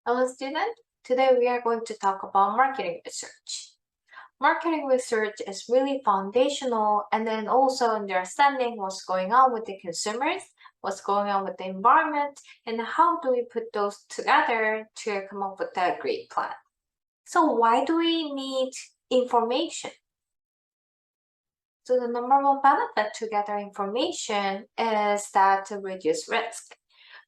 Hello, student. Today we are going to talk about marketing research. Marketing research is really foundational and then also understanding what's going on with the consumers, what's going on with the environment, and how do we put those together to come up with a great plan. So why do we need information? So the number one benefit to gather information is that to reduce risk.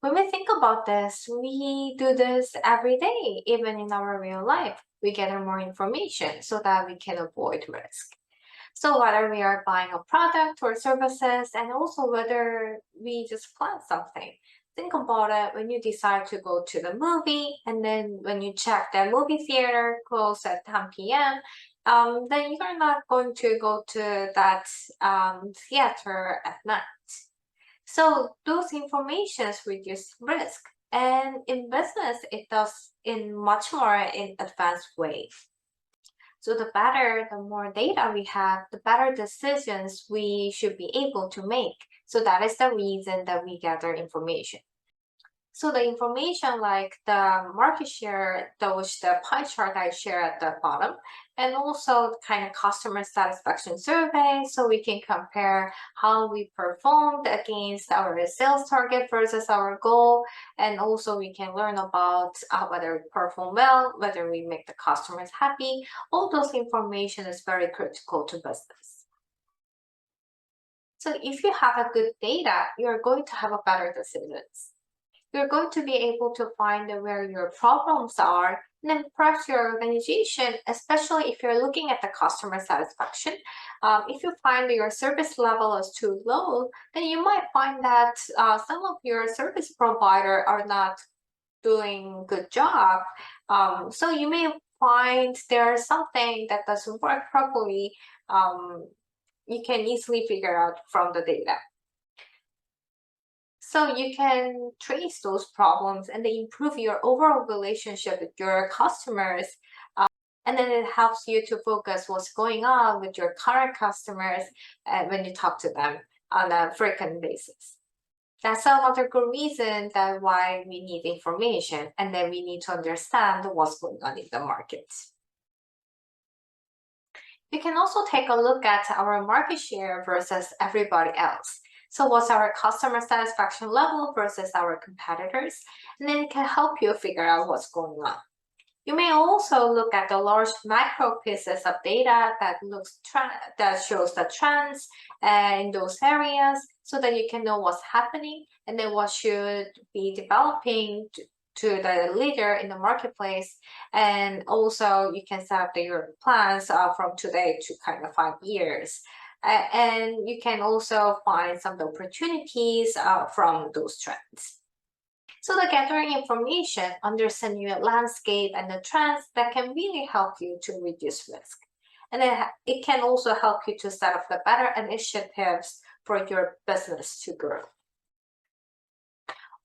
When we think about this, we do this every day, even in our real life. We gather more information so that we can avoid risk. So whether we are buying a product or services, and also whether we just plan something, think about it when you decide to go to the movie, and then when you check the movie theater closed at 10 p.m., then you're not going to go to that theater at night. So those informations reduce risk. And in business, it does in much more in advanced way. So the more data we have, the better decisions we should be able to make. So that is the reason that we gather information. So the information like the market share, the pie chart I share at the bottom, and also the kind of customer satisfaction survey, so we can compare how we performed against our sales target versus our goal, and also we can learn about whether we perform well, whether we make the customers happy. All those information is very critical to business. So if you have a good data, you're going to have a better decisions. You're going to be able to find where your problems are and then press your organization, especially if you're looking at the customer satisfaction. If you find that your service level is too low, then you might find that some of your service provider are not doing good job. So you may find there's something that doesn't work properly. You can easily figure out from the data. So you can trace those problems and then improve your overall relationship with your customers. And then it helps you to focus what's going on with your current customers when you talk to them on a frequent basis. That's another good reason that why we need information, and then we need to understand what's going on in the market. You can also take a look at our market share versus everybody else. So what's our customer satisfaction level versus our competitors? And then it can help you figure out what's going on. You may also look at the large macro pieces of data that shows the trends in those areas so that you can know what's happening and then what should be developing to the leader in the marketplace. And also you can set up your plans from today to kind of 5 years. And you can also find some of the opportunities from those trends. So the gathering information, understanding your landscape and the trends that can really help you to reduce risk. And then it can also help you to set up the better initiatives for your business to grow.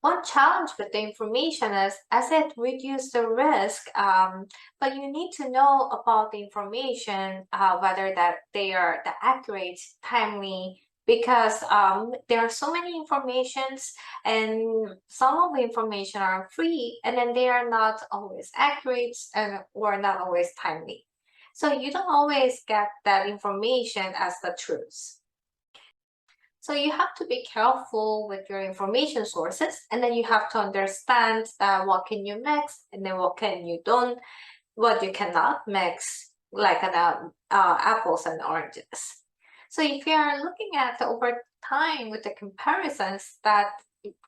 One challenge with the information is as it reduces the risk, but you need to know about the information, whether that they are the accurate, timely, because there are so many informations and some of the information are free and then they are not always accurate or not always timely. So you don't always get that information as the truth. So you have to be careful with your information sources, and then you have to understand what can you mix, and then what can you don't, what you cannot mix, like apples and oranges. So if you are looking at over time with the comparisons, that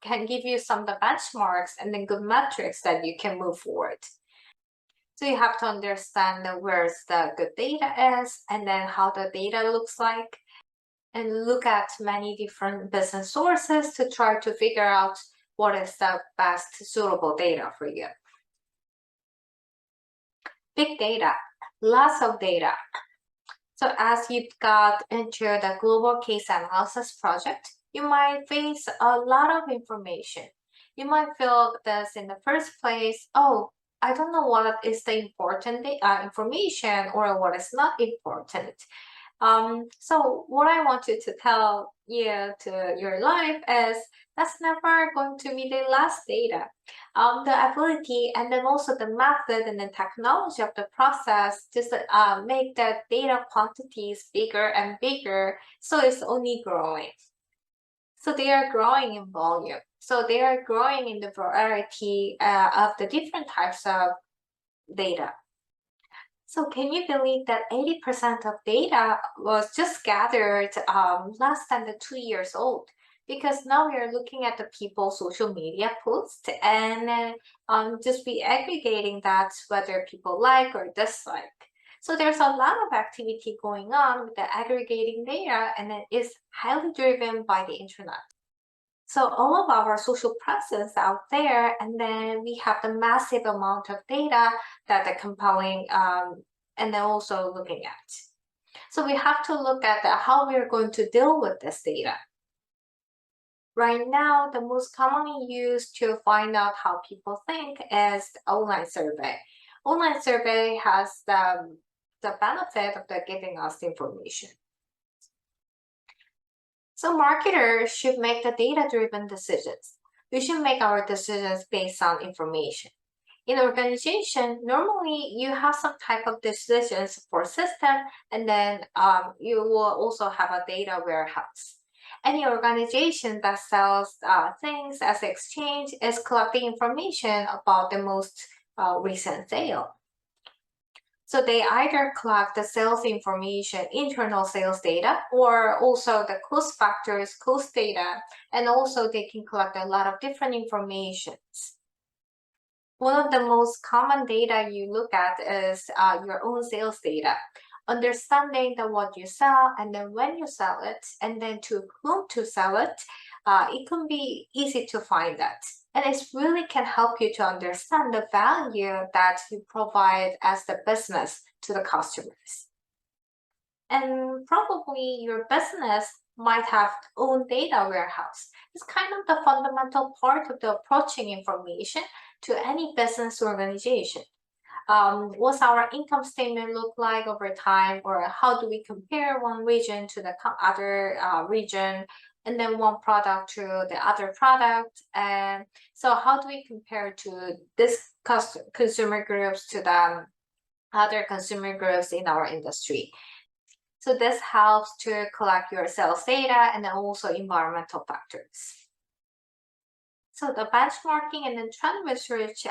can give you some of the benchmarks and then good metrics that you can move forward. So you have to understand where the good data is, and then how the data looks like, and look at many different business sources to try to figure out what is the best suitable data for you. Big data, lots of data. So as you got into the global case analysis project, you might face a lot of information. You might feel this in the first place, oh, I don't know what is the important information or what is not important. So what I wanted to tell you to your life is that's never going to be the last data. The ability and then also the method and the technology of the process just make the data quantities bigger and bigger. So it's only growing. So they are growing in volume. So they are growing in the variety of the different types of data. So can you believe that 80% of data was just gathered less than the 2 years old? Because now we are looking at the people's social media posts and just be aggregating that whether people like or dislike. So there's a lot of activity going on with the aggregating data and it is highly driven by the internet. So all of our social presence out there, and then we have the massive amount of data that the compelling and then also looking at. So we have to look at how we are going to deal with this data. Right now, the most commonly used to find out how people think is the online survey. Online survey has the benefit of the giving us the information. So marketers should make the data-driven decisions. We should make our decisions based on information. In organization, normally you have some type of decisions for system, and then you will also have a data warehouse. Any organization that sells things as exchange is collecting information about the most recent sale. So they either collect the sales information, internal sales data, or also the cost factors, cost data, and also they can collect a lot of different informations. One of the most common data you look at is your own sales data. Understanding that what you sell and then when you sell it and then to whom to sell it, it can be easy to find that. And it really can help you to understand the value that you provide as the business to the customers. And probably your business might have own data warehouse. It's kind of the fundamental part of the approaching information to any business organization. What's our income statement look like over time, or how do we compare one region to the other region, and then one product to the other product? And so how do we compare to this consumer groups to the other consumer groups in our industry? So this helps to collect your sales data and then also environmental factors. So the benchmarking and the trend research,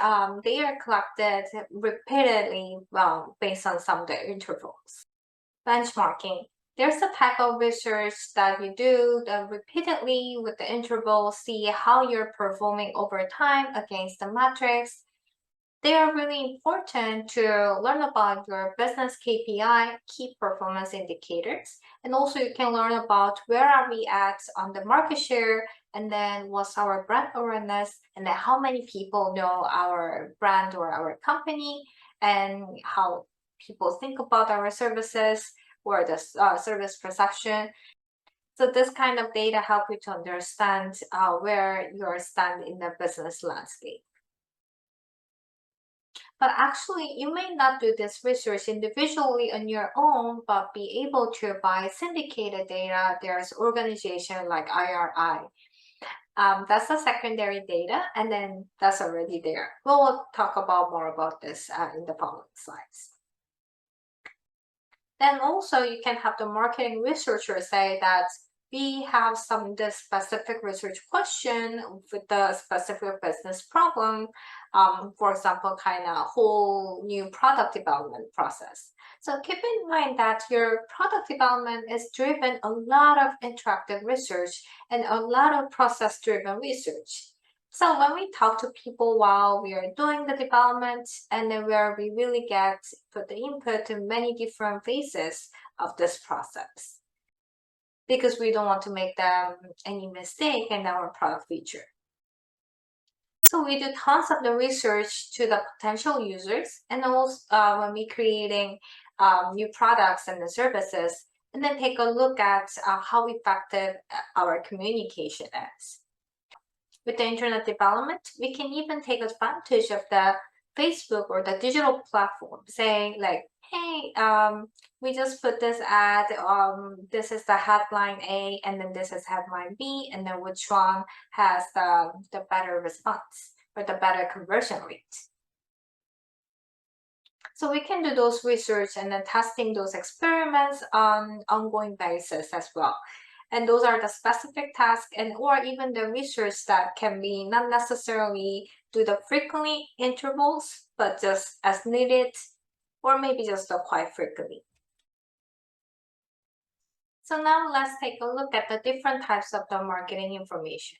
they are collected repeatedly based on some of the intervals. Benchmarking. There's a type of research that you do repeatedly with the interval, see how you're performing over time against the metrics. They are really important to learn about your business KPI, key performance indicators, and also you can learn about where are we at on the market share, and then what's our brand awareness, and then how many people know our brand or our company, and how people think about our services or the service perception. So this kind of data help you to understand where you stand in the business landscape. But actually, you may not do this research individually on your own, but be able to buy syndicated data. There's organization like IRI. That's the secondary data, and then that's already there. We'll talk about more about this in the following slides. Then also you can have the marketing researcher say that we have this specific research question with the specific business problem, for example, kind of whole new product development process. So keep in mind that your product development is driven a lot of interactive research and a lot of process-driven research. So when we talk to people while we are doing the development, and then where we really put the input in many different phases of this process, because we don't want to make them any mistake in our product feature. So we do tons of the research to the potential users, and also when we creating new products and the services, and then take a look at how effective our communication is. With the internet development, we can even take advantage of the Facebook or the digital platform, saying like, Hey, we just put this ad, this is the headline A, and then this is headline B, and then which one has the better response or the better conversion rate. So we can do those research and then testing those experiments on ongoing basis as well. And those are the specific tasks and or even the research that can be not necessarily do the frequently intervals, but just as needed, or maybe just quite frequently. So now let's take a look at the different types of the marketing information.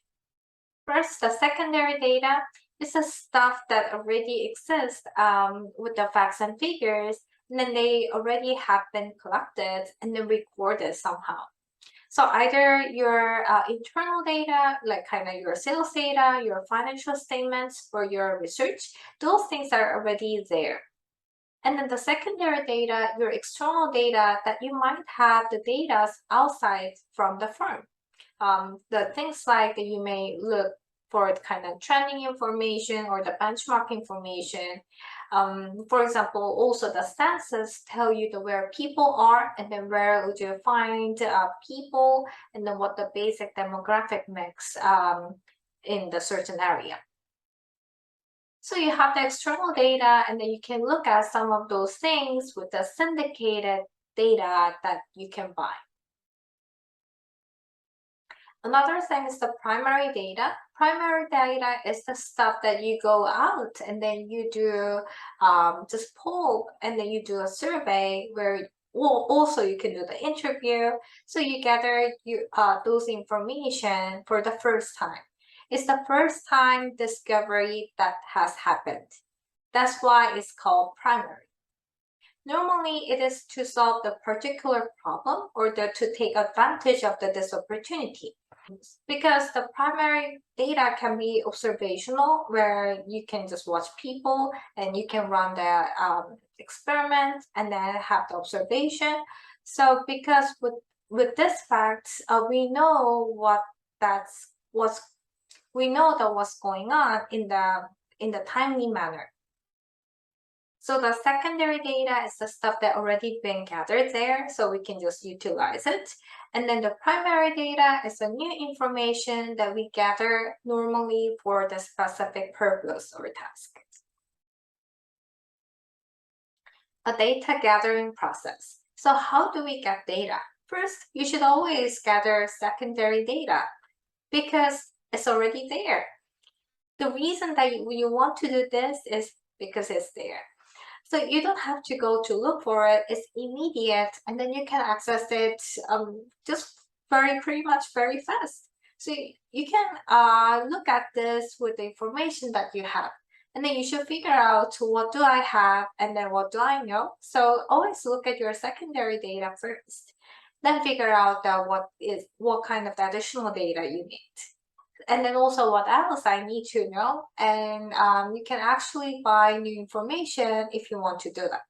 First, the secondary data is the stuff that already exists with the facts and figures, and then they already have been collected and then recorded somehow. So either your internal data, like kind of your sales data, your financial statements, or your research, those things are already there. And then the secondary data, your external data that you might have the data outside from the firm. The things like that you may look for the kind of trending information or the benchmark information. For example, also the census tell you the where people are and then where would you find people and then what the basic demographic mix in the certain area. So you have the external data and then you can look at some of those things with the syndicated data that you can buy. Another thing is the primary data. Primary data is the stuff that you go out and then you do just poll and then you do a survey where also you can do the interview. So you gather those information for the first time. It's the first time discovery that has happened. That's why it's called primary. Normally, it is to solve the particular problem or to take advantage of this opportunity. Because the primary data can be observational, where you can just watch people and you can run the experiment and then have the observation. So because with this facts, we know we know that what's going on in the timely manner. So the secondary data is the stuff that already been gathered there, so we can just utilize it. And then the primary data is the new information that we gather normally for the specific purpose or task. A data gathering process. So how do we get data? First, you should always gather secondary data because it's already there. The reason that you want to do this is because it's there. So you don't have to go to look for it. It's immediate, and then you can access it just pretty much very fast. So you can look at this with the information that you have. And then you should figure out what do I have and then what do I know. So always look at your secondary data first. Then figure out what kind of additional data you need. And then also what else I need to know. And you can actually buy new information if you want to do that.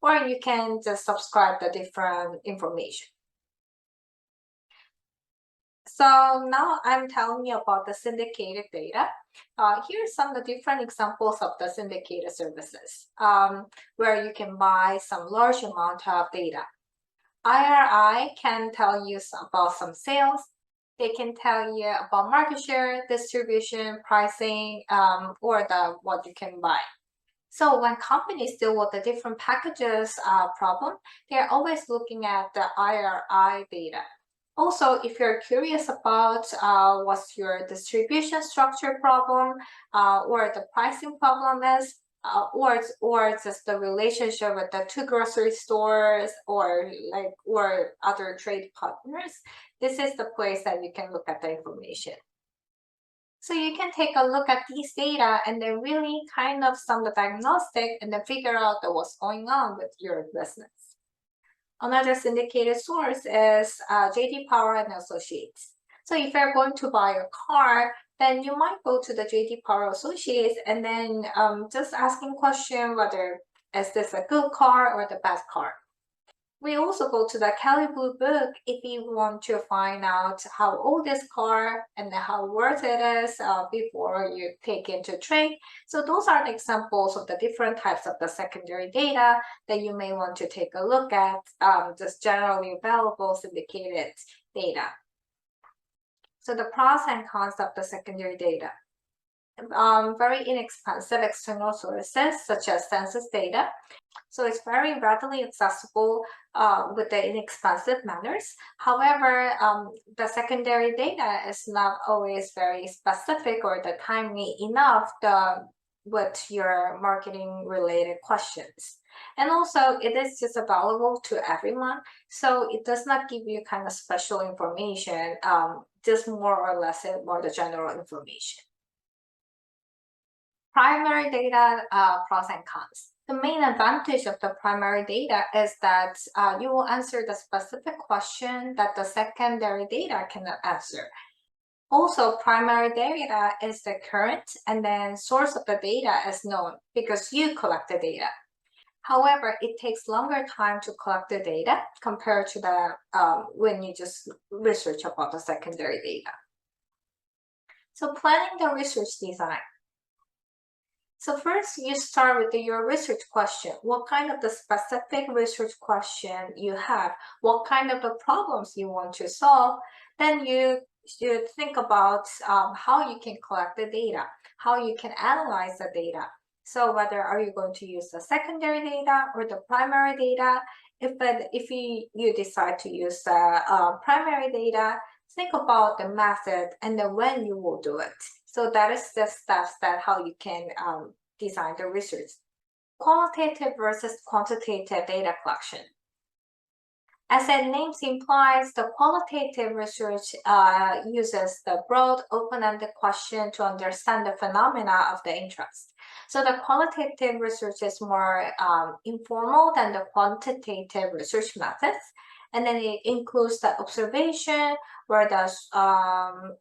Or you can just subscribe the different information. So now I'm telling you about the syndicated data. Here's some of the different examples of the syndicated services where you can buy some large amount of data. IRI can tell you about some sales. They can tell you about market share, distribution, pricing, or what you can buy. So when companies deal with the different packages problem, they're always looking at the IRI data. Also, if you're curious about what's your distribution structure problem or the pricing problem is, or just the relationship with the two grocery stores or other trade partners, this is the place that you can look at the information. So you can take a look at these data and then really kind of some the diagnostic and then figure out what's going on with your business. Another syndicated source is JD Power and Associates. So if you're going to buy a car, then you might go to the JD Power Associates and then just asking question whether is this a good car or the bad car. We also go to the Kelley Blue Book if you want to find out how old this car and how worth it is before you take into trade. So those are the examples of the different types of the secondary data that you may want to take a look at, just generally available syndicated data. So the pros and cons of the secondary data. Very inexpensive external sources such as census data. So it's very readily accessible with the inexpensive manners. However, the secondary data is not always very specific or the timely enough with your marketing related questions. And also it is just available to everyone. So it does not give you kind of special information, just more or less more the general information. Primary data pros and cons. The main advantage of the primary data is that you will answer the specific question that the secondary data cannot answer. Also, primary data is the current and then source of the data is known because you collect the data. However, it takes longer time to collect the data compared to the when you just research about the secondary data. So planning the research design. So first you start with your research question. What kind of the specific research question you have? What kind of the problems you want to solve? Then you should think about how you can collect the data, how you can analyze the data. So whether are you going to use the secondary data or the primary data? If you decide to use the primary data, think about the method and then when you will do it. So that is the steps that how you can design the research. Qualitative versus quantitative data collection. As the name implies, the qualitative research uses the broad, open-ended question to understand the phenomena of the interest. So the qualitative research is more informal than the quantitative research methods. And then it includes the observation, where the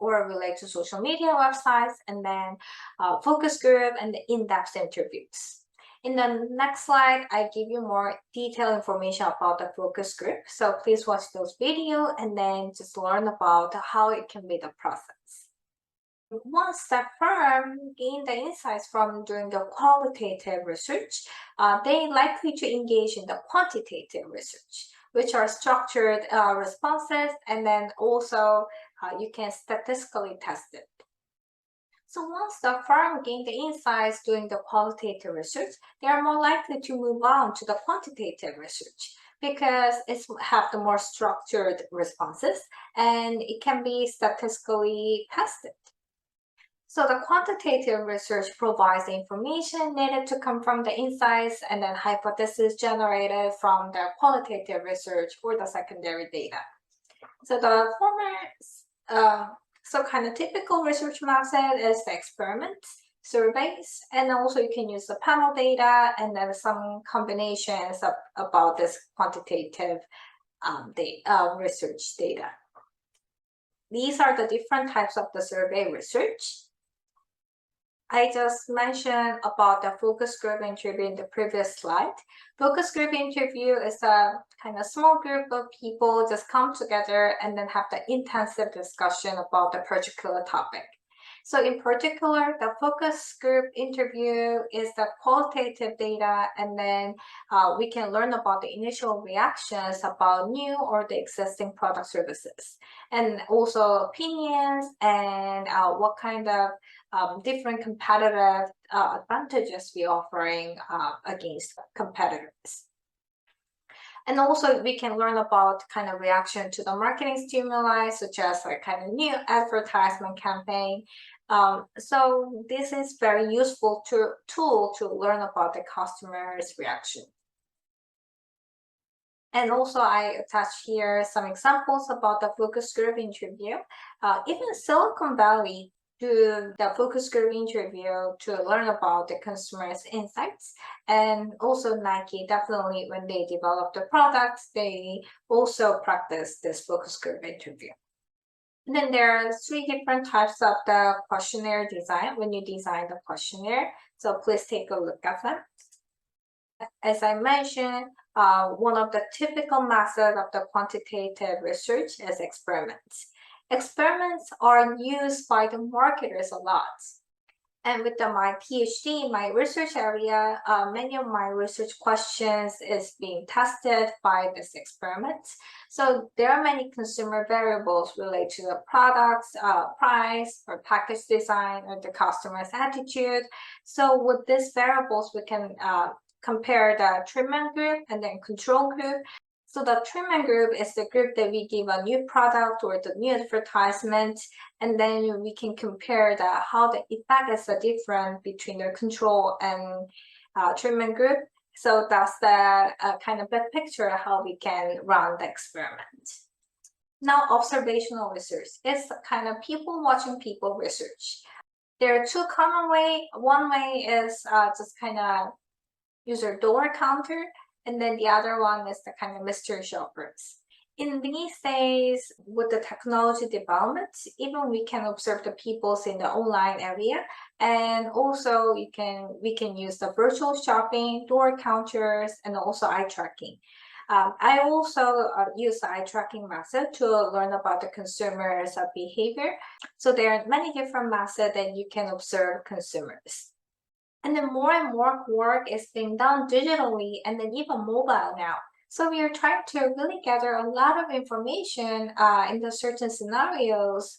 or relate to social media websites, and then focus group and the in-depth interviews. In the next slide, I give you more detailed information about the focus group. So please watch those videos and then just learn about how it can be the process. Once the firm gain the insights from doing the qualitative research, they likely to engage in the quantitative research, which are structured responses, and then also you can statistically test it. So once the firm gain the insights doing the qualitative research, they are more likely to move on to the quantitative research because it have the more structured responses and it can be statistically tested. So the quantitative research provides the information needed to confirm the insights and then hypotheses generated from the qualitative research or the secondary data. So the former, so kind of typical research method is the experiments, surveys, and also you can use the panel data and then some combinations about this quantitative research data. These are the different types of the survey research. I just mentioned about the focus group interview in the previous slide. Focus group interview is a kind of small group of people just come together and then have the intensive discussion about the particular topic. So in particular, the focus group interview is the qualitative data, and then we can learn about the initial reactions about new or the existing product services, and also opinions and what kind of different competitive advantages we offering against competitors. And also we can learn about kind of reaction to the marketing stimuli, such as like kind of new advertisement campaign. So this is very useful tool to learn about the customer's reaction. And also I attach here some examples about the focus group interview. Even Silicon Valley do the focus group interview to learn about the customer's insights. And also Nike, definitely when they develop the products, they also practice this focus group interview. And then there are 3 different types of the questionnaire design when you design the questionnaire. So please take a look at them. As I mentioned, one of the typical methods of the quantitative research is experiments. Experiments are used by the marketers a lot. And with my PhD, my research area, many of my research questions is being tested by this experiment. So there are many consumer variables related to the products, price, or package design, or the customer's attitude. So with these variables, we can compare the treatment group and then control group. So the treatment group is the group that we give a new product or the new advertisement, and then we can compare how the effect is different between the control and treatment group. So that's the kind of big picture of how we can run the experiment. Now, observational research is kind of people watching people research. There are two common ways. One way is just kind of use your door counter, and then the other one is the kind of mystery shoppers. In these days, with the technology development, even we can observe the peoples in the online area, and also we can use the virtual shopping, door counters, and also eye tracking. I also use the eye tracking method to learn about the consumer's behavior. So there are many different methods that you can observe consumers. And then more and more work is being done digitally and then even mobile now. So we are trying to really gather a lot of information in the certain scenarios,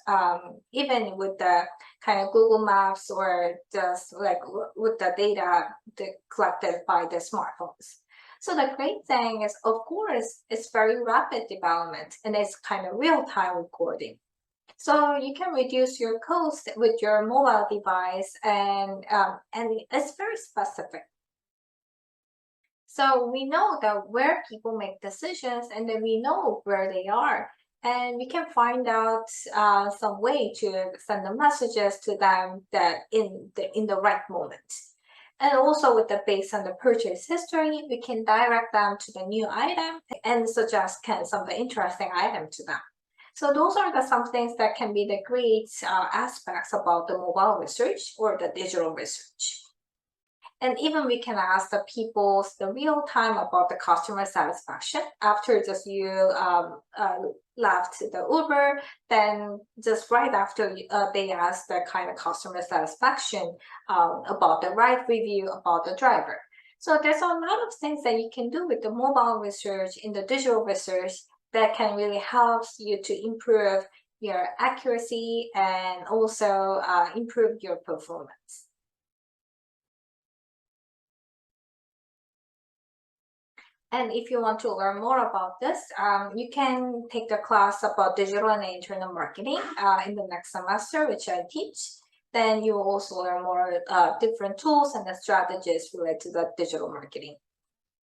even with the kind of Google Maps or just like with the data collected by the smartphones. So the great thing is, of course, it's very rapid development and it's kind of real-time recording. So you can reduce your cost with your mobile device, and it's very specific. So we know that where people make decisions, and then we know where they are, and we can find out some way to send the messages to them that in the right moment. And also with the based on the purchase history, we can direct them to the new item and suggest some of the interesting item to them. So those are some things that can be the great aspects about the mobile research or the digital research. And even we can ask the people the real time about the customer satisfaction after just you left the Uber, then just right after they ask the kind of customer satisfaction about the ride review about the driver. So there's a lot of things that you can do with the mobile research in the digital research that can really help you to improve your accuracy and also improve your performance. And if you want to learn more about this, you can take the class about digital and internal marketing in the next semester, which I teach. Then you will also learn more different tools and the strategies related to the digital marketing.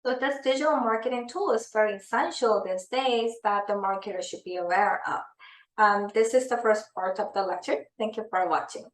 So this digital marketing tool is very essential these days that the marketer should be aware of. This is the first part of the lecture. Thank you for watching.